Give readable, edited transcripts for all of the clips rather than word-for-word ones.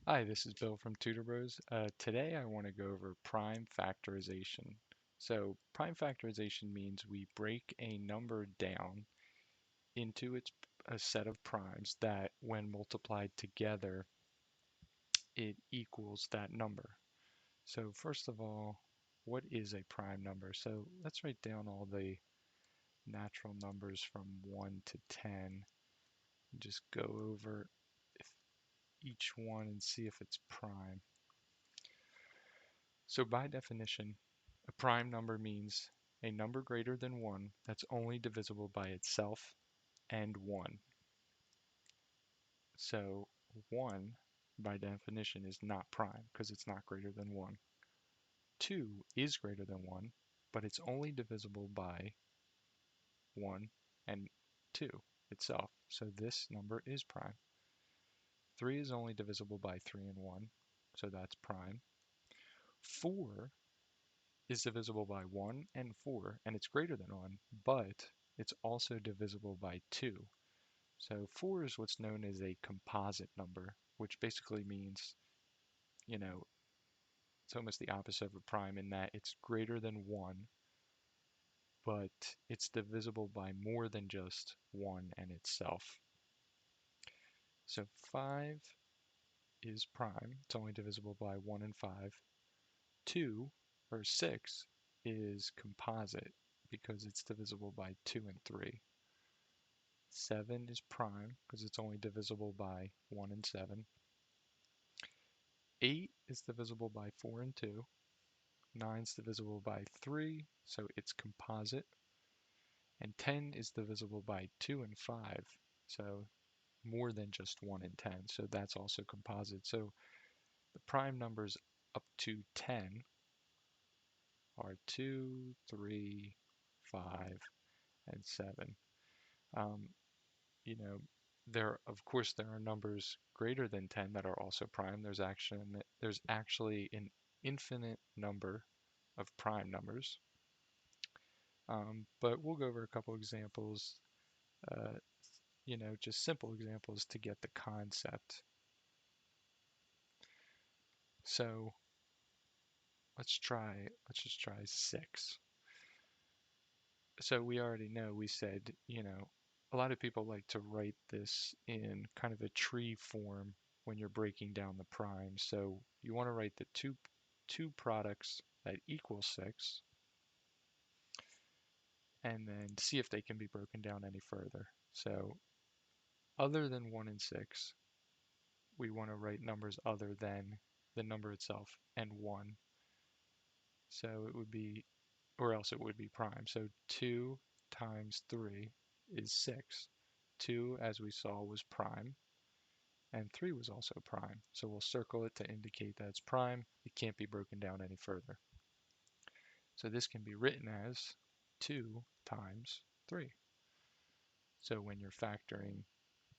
Hi, this is Bill from TutorBros. Today I want to go over prime factorization. So prime factorization means we break a number down into a set of primes that when multiplied together, it equals that number. So first of all, what is a prime number? So let's write down all the natural numbers from 1 to 10 and just go over if each one and see if it's prime. So by definition, a prime number means a number greater than 1 that's only divisible by itself and 1. So 1, by definition, is not prime because it's not greater than 1. 2 is greater than 1, but it's only divisible by 1 and 2 itself. So this number is prime. 3 is only divisible by 3 and 1, so that's prime. 4 is divisible by 1 and 4, and it's greater than 1, but it's also divisible by 2. So 4 is what's known as a composite number, which basically means, you know, it's almost the opposite of a prime in that it's greater than 1, but it's divisible by more than just 1 and itself. So 5 is prime, it's only divisible by 1 and 5. 2, or 6, is composite because it's divisible by 2 and 3. 7 is prime because it's only divisible by 1 and 7. 8 is divisible by 4 and 2. 9 is divisible by 3, so it's composite. And 10 is divisible by 2 and 5, so more than just 1 and 10, so that's also composite. So the prime numbers up to 10 are 2, 3, 5, and 7. Um, you know, of course there are numbers greater than 10 that are also prime. There's actually an infinite number of prime numbers. But we'll go over a couple examples, uh, just simple examples to get the concept. So let's just try 6. So we already know, we said, a lot of people like to write this in kind of a tree form when you're breaking down the primes. So you want to write the two products that equal 6 and then see if they can be broken down any further. So other than 1 and 6, we want to write numbers other than the number itself and 1. So it would be, or else it would be prime. So 2 times 3 is 6. 2, as we saw, was prime, and 3 was also prime. So we'll circle it to indicate that it's prime. It can't be broken down any further. So this can be written as 2 times 3. So when you're factoring,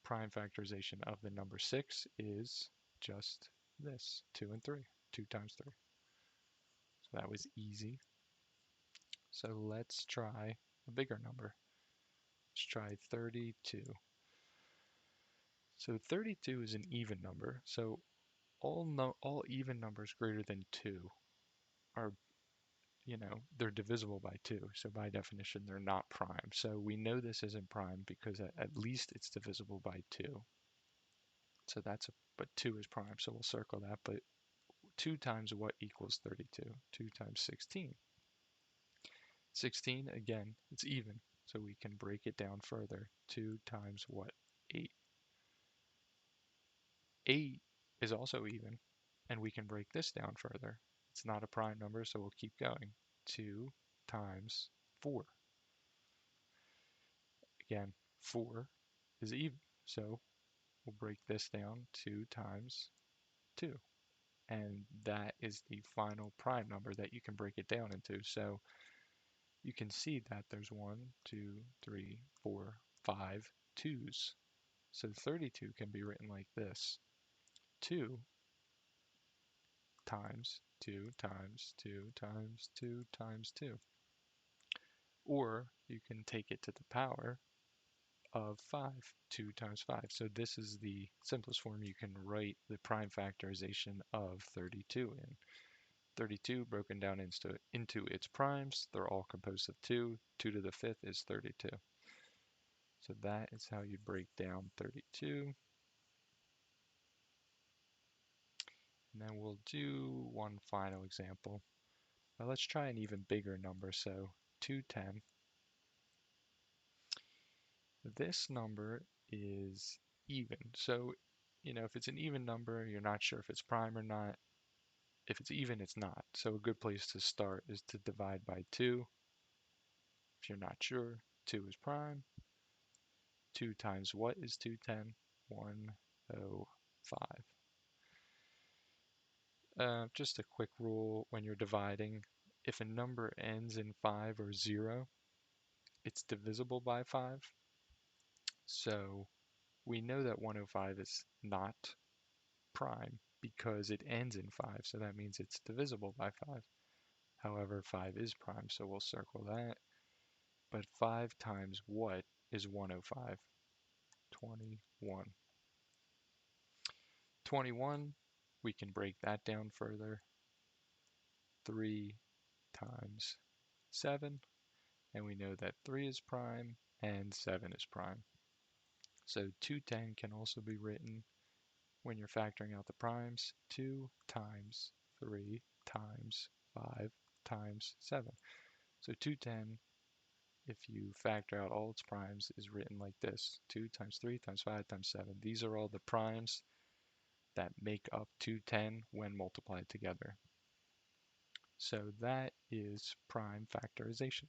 prime factorization of the number 6 is just this, 2 and 3, 2 times 3. So that was easy. So let's try a bigger number. Let's try 32. So 32 is an even number. So all even numbers greater than 2 are, they're divisible by 2. So by definition, they're not prime. So we know this isn't prime because at least it's divisible by 2. So but 2 is prime. So we'll circle that. But 2 times what equals 32? 2 times 16. 16, again, it's even. So we can break it down further. 2 times what? 8. 8 is also even, and we can break this down further. It's not a prime number, so we'll keep going. 2 times 4. Again, 4 is even, so we'll break this down. 2 times 2. And that is the final prime number that you can break it down into. So you can see that there's 1, 2, 3, 4, 5 2's. So 32 can be written like this. 2 times 2 times 2 times 2 times 2. Or you can take it to the power of 5, 2 times 5. So this is the simplest form you can write the prime factorization of 32 in. 32 broken down into its primes. They're all composed of 2. 2 to the 5th is 32. So that is how you break down 32. And then we'll do one final example. Now let's try an even bigger number, so 210. This number is even. So, if it's an even number, you're not sure if it's prime or not. If it's even, it's not. So a good place to start is to divide by 2. If you're not sure, 2 is prime. 2 times what is 210? 105. Just a quick rule when you're dividing. If a number ends in 5 or 0, it's divisible by 5. So we know that 105 is not prime because it ends in 5, so that means it's divisible by 5. However, 5 is prime, so we'll circle that. But 5 times what is 105? 21. 21, we can break that down further. 3 times 7, and we know that 3 is prime and 7 is prime. So 210 can also be written, when you're factoring out the primes, 2 times 3 times 5 times 7. So 210, if you factor out all its primes, is written like this: 2 times 3 times 5 times 7. These are all the primes that make up 210 when multiplied together. So that is prime factorization.